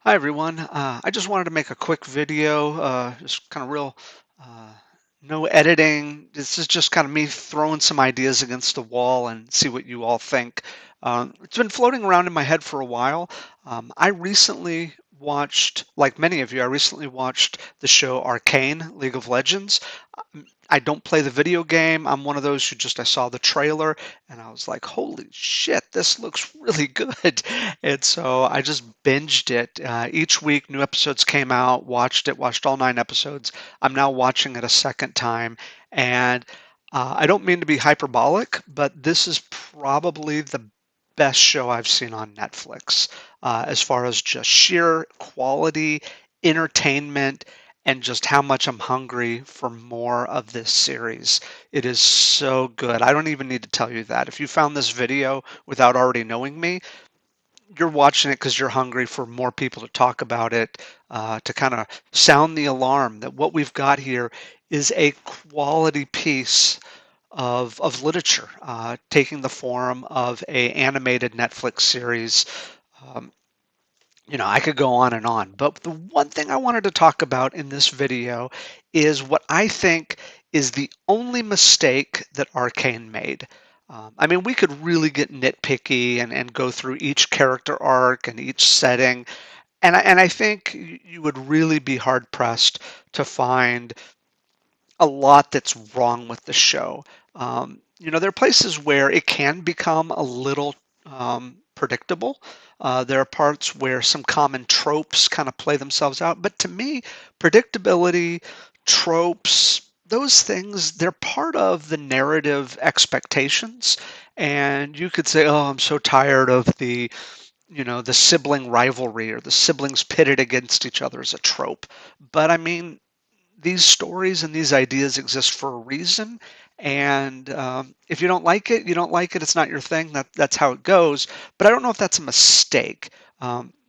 Hi everyone. I just wanted to make a quick video, just kind of real, uh, no editing. This is just kind of me throwing some ideas against the wall and see what you all think. It's been floating around in my head for a while. I recently watched, like many of you, I recently watched the show Arcane, League of Legends. I don't play the video game. I'm one of those who just I saw the trailer and I was like, holy shit, this looks really good. And so I just binged it. Each week, new episodes came out, watched it, watched all 9 episodes. I'm now watching it a second time. And I don't mean to be hyperbolic, but this is probably the best show I've seen on Netflix as far as just sheer quality, entertainment, and just how much I'm hungry for more of this series. It is so good. I don't even need to tell you that. If you found this video without already knowing me, you're watching it because you're hungry for more people to talk about it, to kind of sound the alarm that what we've got here is a quality piece of literature, taking the form of a animated Netflix series. Um, I could go on, but the one thing I wanted to talk about in this video is what I think is the only mistake that Arcane made. I mean, we could really get nitpicky and go through each character arc and each setting, and I think you would really be hard pressed to find a lot that's wrong with the show. There are places where it can become a little predictable. There are parts where some common tropes kind of play themselves out. But to me, predictability, tropes, those things, they're part of the narrative expectations. And you could say, oh, I'm so tired of the sibling rivalry or the siblings pitted against each other as a trope. But I mean, these stories and these ideas exist for a reason. And if you don't like it, you don't like it. It's not your thing. That's how it goes. But I don't know if that's a mistake.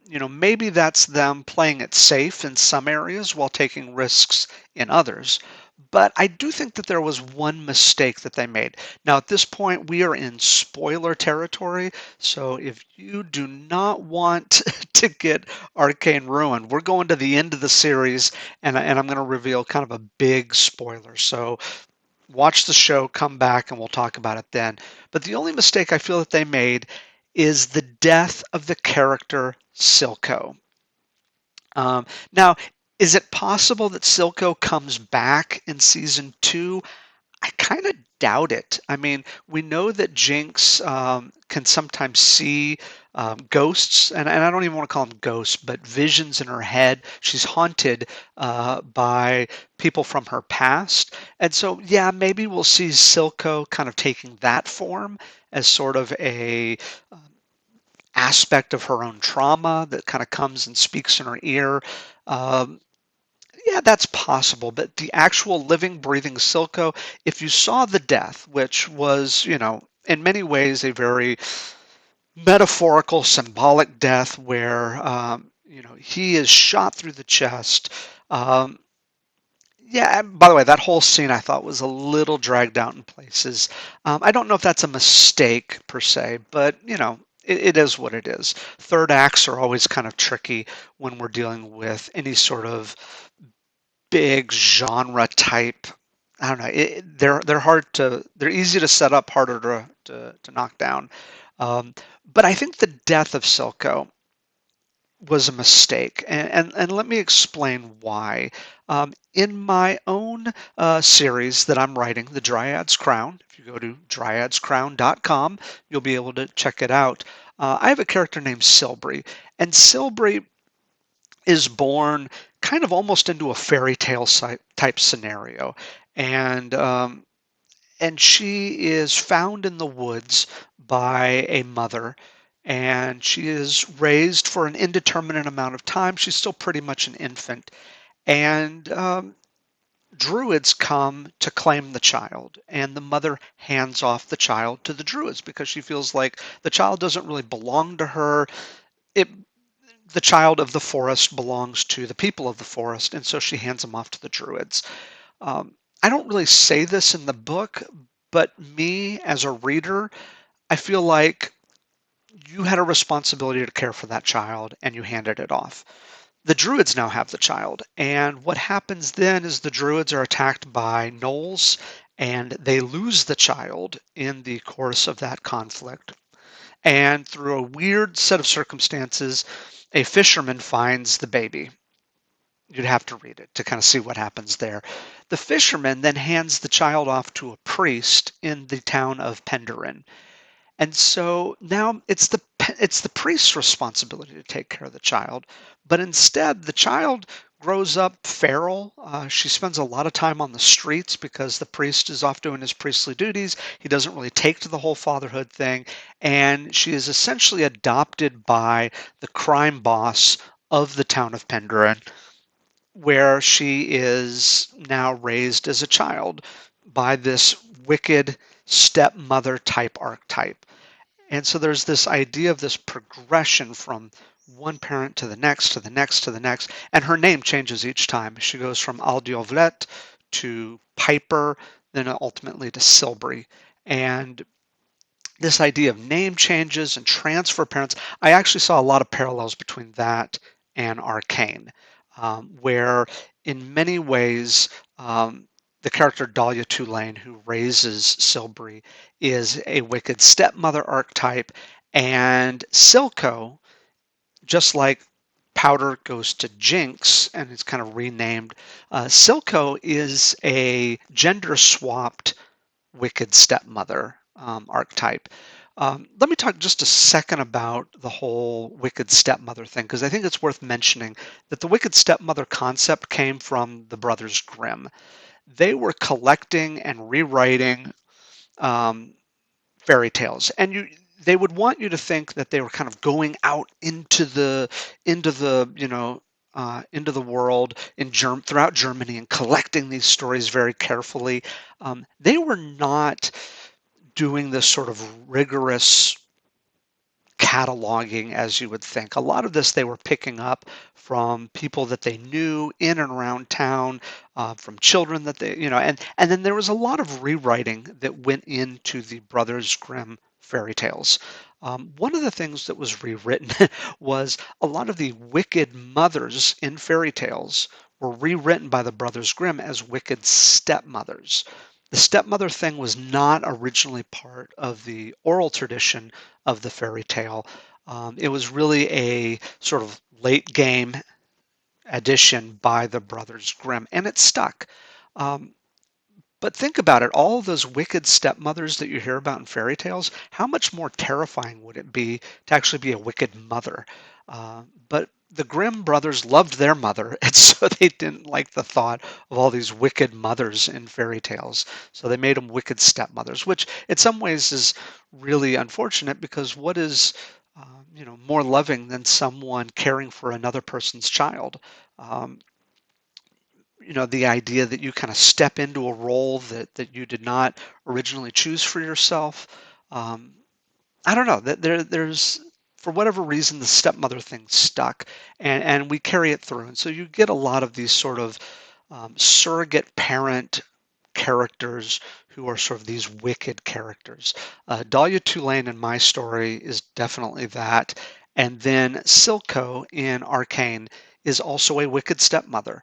Maybe that's them playing it safe in some areas while taking risks in others. But I do think that there was one mistake that they made. Now, at this point, we are in spoiler territory. So if you do not want to get Arcane ruined, we're going to the end of the series and I'm going to reveal kind of a big spoiler. So watch the show, come back, and we'll talk about it then. But the only mistake I feel that they made is the death of the character Silco. Now, is it possible that Silco comes back in season two? I kind of doubt it. I mean, we know that Jinx can sometimes see ghosts, and I don't even want to call them ghosts, but visions in her head. She's haunted by people from her past. And so, yeah, maybe we'll see Silco kind of taking that form as sort of a aspect of her own trauma that kind of comes and speaks in her ear. Um, yeah, that's possible, but the actual living, breathing Silco, if you saw the death, which was, in many ways a very metaphorical, symbolic death where, he is shot through the chest. Um, yeah, and by the way, that whole scene I thought was a little dragged out in places. I don't know if that's a mistake per se, but, it is what it is. Third acts are always kind of tricky when we're dealing with any sort of big genre type. I don't know. They're hard to. They're easy to set up, harder to knock down. Um, but I think the death of Silco was a mistake, and let me explain why. In my own series that I'm writing, The Dryad's Crown, if you go to dryadscrown.com, you'll be able to check it out. I have a character named Silbury, and Silbury is born kind of almost into a fairy tale type scenario, and and she is found in the woods by a mother, and she is raised for an indeterminate amount of time. She's still pretty much an infant, and druids come to claim the child, and the mother hands off the child to the druids because she feels like the child doesn't really belong to her. It The child of the forest belongs to the people of the forest, and so she hands him off to the druids. I don't really say this in the book, but me as a reader, I feel like you had a responsibility to care for that child and you handed it off. The druids now have the child, and what happens then is the druids are attacked by gnolls and they lose the child in the course of that conflict. And through a weird set of circumstances, a fisherman finds the baby. You'd have to read it to kind of see what happens there. The fisherman then hands the child off to a priest in the town of Penderin. And so now it's the priest's responsibility to take care of the child, but instead the child grows up feral. She spends a lot of time on the streets because the priest is off doing his priestly duties. He doesn't really take to the whole fatherhood thing, and she is essentially adopted by the crime boss of the town of Penderin, where she is now raised as a child by this wicked stepmother type archetype. And so there's this idea of this progression from one parent to the next, to the next, to the next, and her name changes each time. She goes from Aldiovlet to Piper, then ultimately to Silbury. And this idea of name changes and transfer parents, I actually saw a lot of parallels between that and Arcane, where in many ways, the character Dahlia Tulane, who raises Silbury, is a wicked stepmother archetype, and Silco, just like Powder goes to Jinx and is kind of renamed, Silco is a gender swapped wicked stepmother archetype. Let me talk just a second about the whole wicked stepmother thing, because I think it's worth mentioning that the wicked stepmother concept came from the Brothers Grimm. They were collecting and rewriting um, fairy tales, and they would want you to think that they were kind of going out into the into the world throughout Germany and collecting these stories very carefully. They were not doing this sort of rigorous cataloging as you would think. A lot of this they were picking up from people that they knew in and around town, from children that and then there was a lot of rewriting that went into the Brothers Grimm fairy tales. One of the things that was rewritten was a lot of the wicked mothers in fairy tales were rewritten by the Brothers Grimm as wicked stepmothers. The stepmother thing was not originally part of the oral tradition of the fairy tale. It was really a sort of late game addition by the Brothers Grimm, and it stuck. Um, but think about it, all of those wicked stepmothers that you hear about in fairy tales, how much more terrifying would it be to actually be a wicked mother? But the Grimm brothers loved their mother, and so they didn't like the thought of all these wicked mothers in fairy tales. So they made them wicked stepmothers, which in some ways is really unfortunate because what is more loving than someone caring for another person's child? Um, the idea that you kind of step into a role that you did not originally choose for yourself. Um, I don't know that there's for whatever reason the stepmother thing stuck, and we carry it through, and so you get a lot of these sort of surrogate parent characters who are sort of these wicked characters. Dahlia Tulane in my story is definitely that, and then Silco in Arcane is also a wicked stepmother.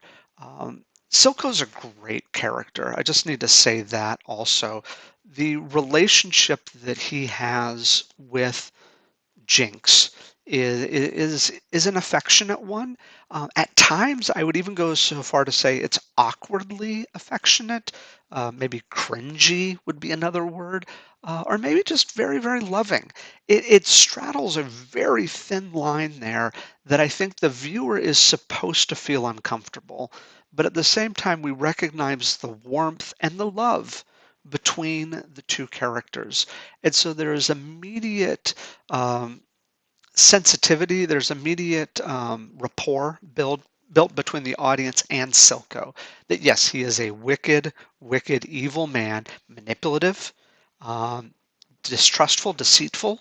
Silco's a great character. I just need to say that also. The relationship that he has with Jinx is an affectionate one. At times, I would even go so far to say it's awkwardly affectionate. Maybe cringy would be another word, or maybe just very, very loving. It straddles a very thin line there that I think the viewer is supposed to feel uncomfortable, but at the same time, we recognize the warmth and the love between the two characters. And so there is immediate sensitivity, there's immediate rapport built between the audience and Silco. That yes, he is a wicked, wicked, evil man, manipulative, um, distrustful, deceitful.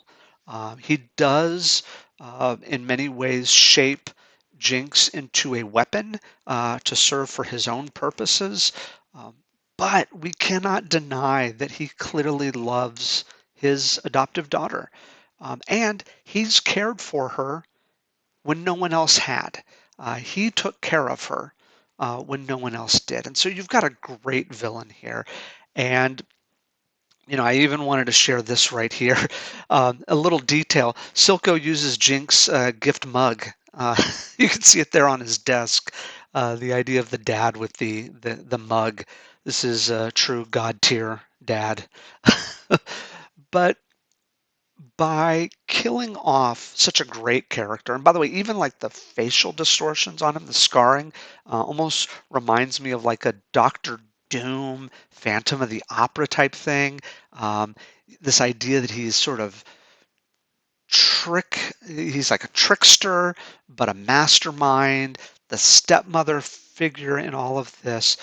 He does, in many ways, shape Jinx into a weapon to serve for his own purposes. Um, but we cannot deny that he clearly loves his adoptive daughter. And he's cared for her when no one else had. He took care of her when no one else did. And so you've got a great villain here. And I even wanted to share this right here. A little detail. Silco uses Jink's gift mug. You can see it there on his desk. The idea of the dad with the mug. This is a true God tier dad. But by killing off such a great character, and by the way, even like the facial distortions on him, the scarring, almost reminds me of like a Doctor Doom, Phantom of the Opera type thing. Um, this idea that he's sort of he's like a trickster, but a mastermind, the stepmother figure in all of this.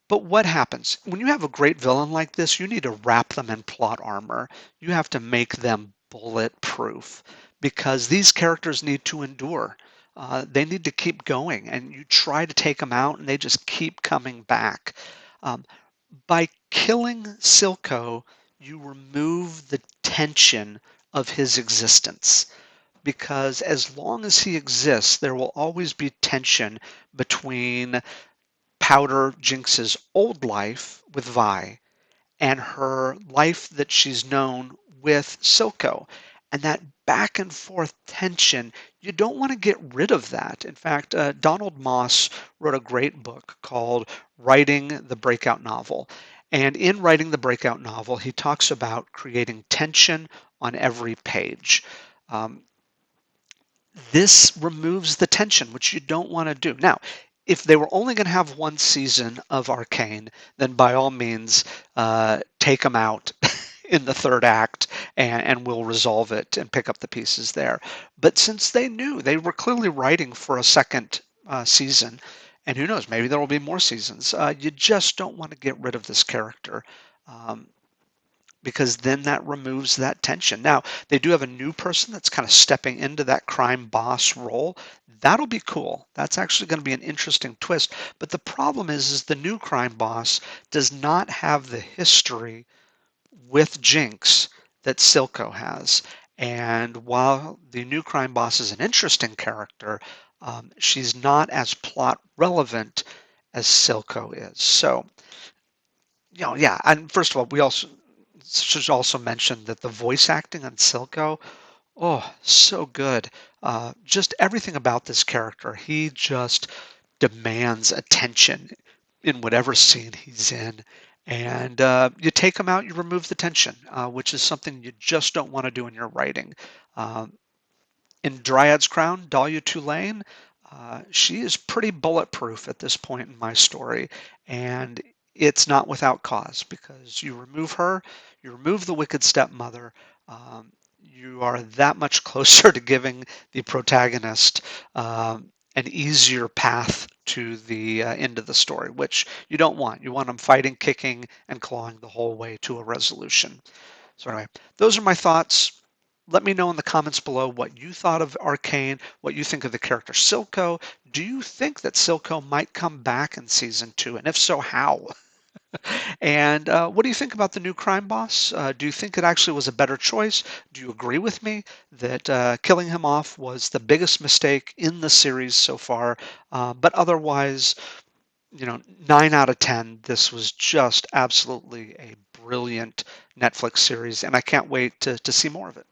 But what happens? When you have a great villain like this, you need to wrap them in plot armor. You have to make them bulletproof because these characters need to endure. They need to keep going, and you try to take them out, and they just keep coming back. Um, by killing Silco, you remove the tension of his existence because as long as he exists, there will always be tension between Powder Jinx's old life with Vi and her life that she's known with Silco. And that back and forth tension, you don't want to get rid of that. In fact, Donald Moss wrote a great book called Writing the Breakout Novel. And in writing the breakout novel, he talks about creating tension on every page. Um, this removes the tension, which you don't want to do. Now, if they were only going to have one season of Arcane, then by all means, take them out in the third act and we'll resolve it and pick up the pieces there. But since they knew they were clearly writing for a second season, and who knows, maybe there will be more seasons, you just don't want to get rid of this character. Um, because then that removes that tension. Now, they do have a new person that's kind of stepping into that crime boss role. That'll be cool. That's actually going to be an interesting twist. But the problem is the new crime boss does not have the history with Jinx that Silco has. And while the new crime boss is an interesting character, she's not as plot relevant as Silco is. So, yeah. And first of all, we also should also mention that the voice acting on Silco, oh, so good. Just everything about this character, he just demands attention in whatever scene he's in. And you take him out, you remove the tension, which is something you just don't want to do in your writing. Um, in Dryad's Crown, Dahlia Tulane, she is pretty bulletproof at this point in my story, and it's not without cause because you remove her, you remove the wicked stepmother, you are that much closer to giving the protagonist an easier path to the end of the story, which you don't want. You want them fighting, kicking, and clawing the whole way to a resolution. So anyway, those are my thoughts. Let me know in the comments below what you thought of Arcane, what you think of the character Silco. Do you think that Silco might come back in season 2? And if so, how? And what do you think about the new crime boss? Do you think it actually was a better choice? Do you agree with me that killing him off was the biggest mistake in the series so far? But otherwise, 9 out of 10, this was just absolutely a brilliant Netflix series, and I can't wait to see more of it.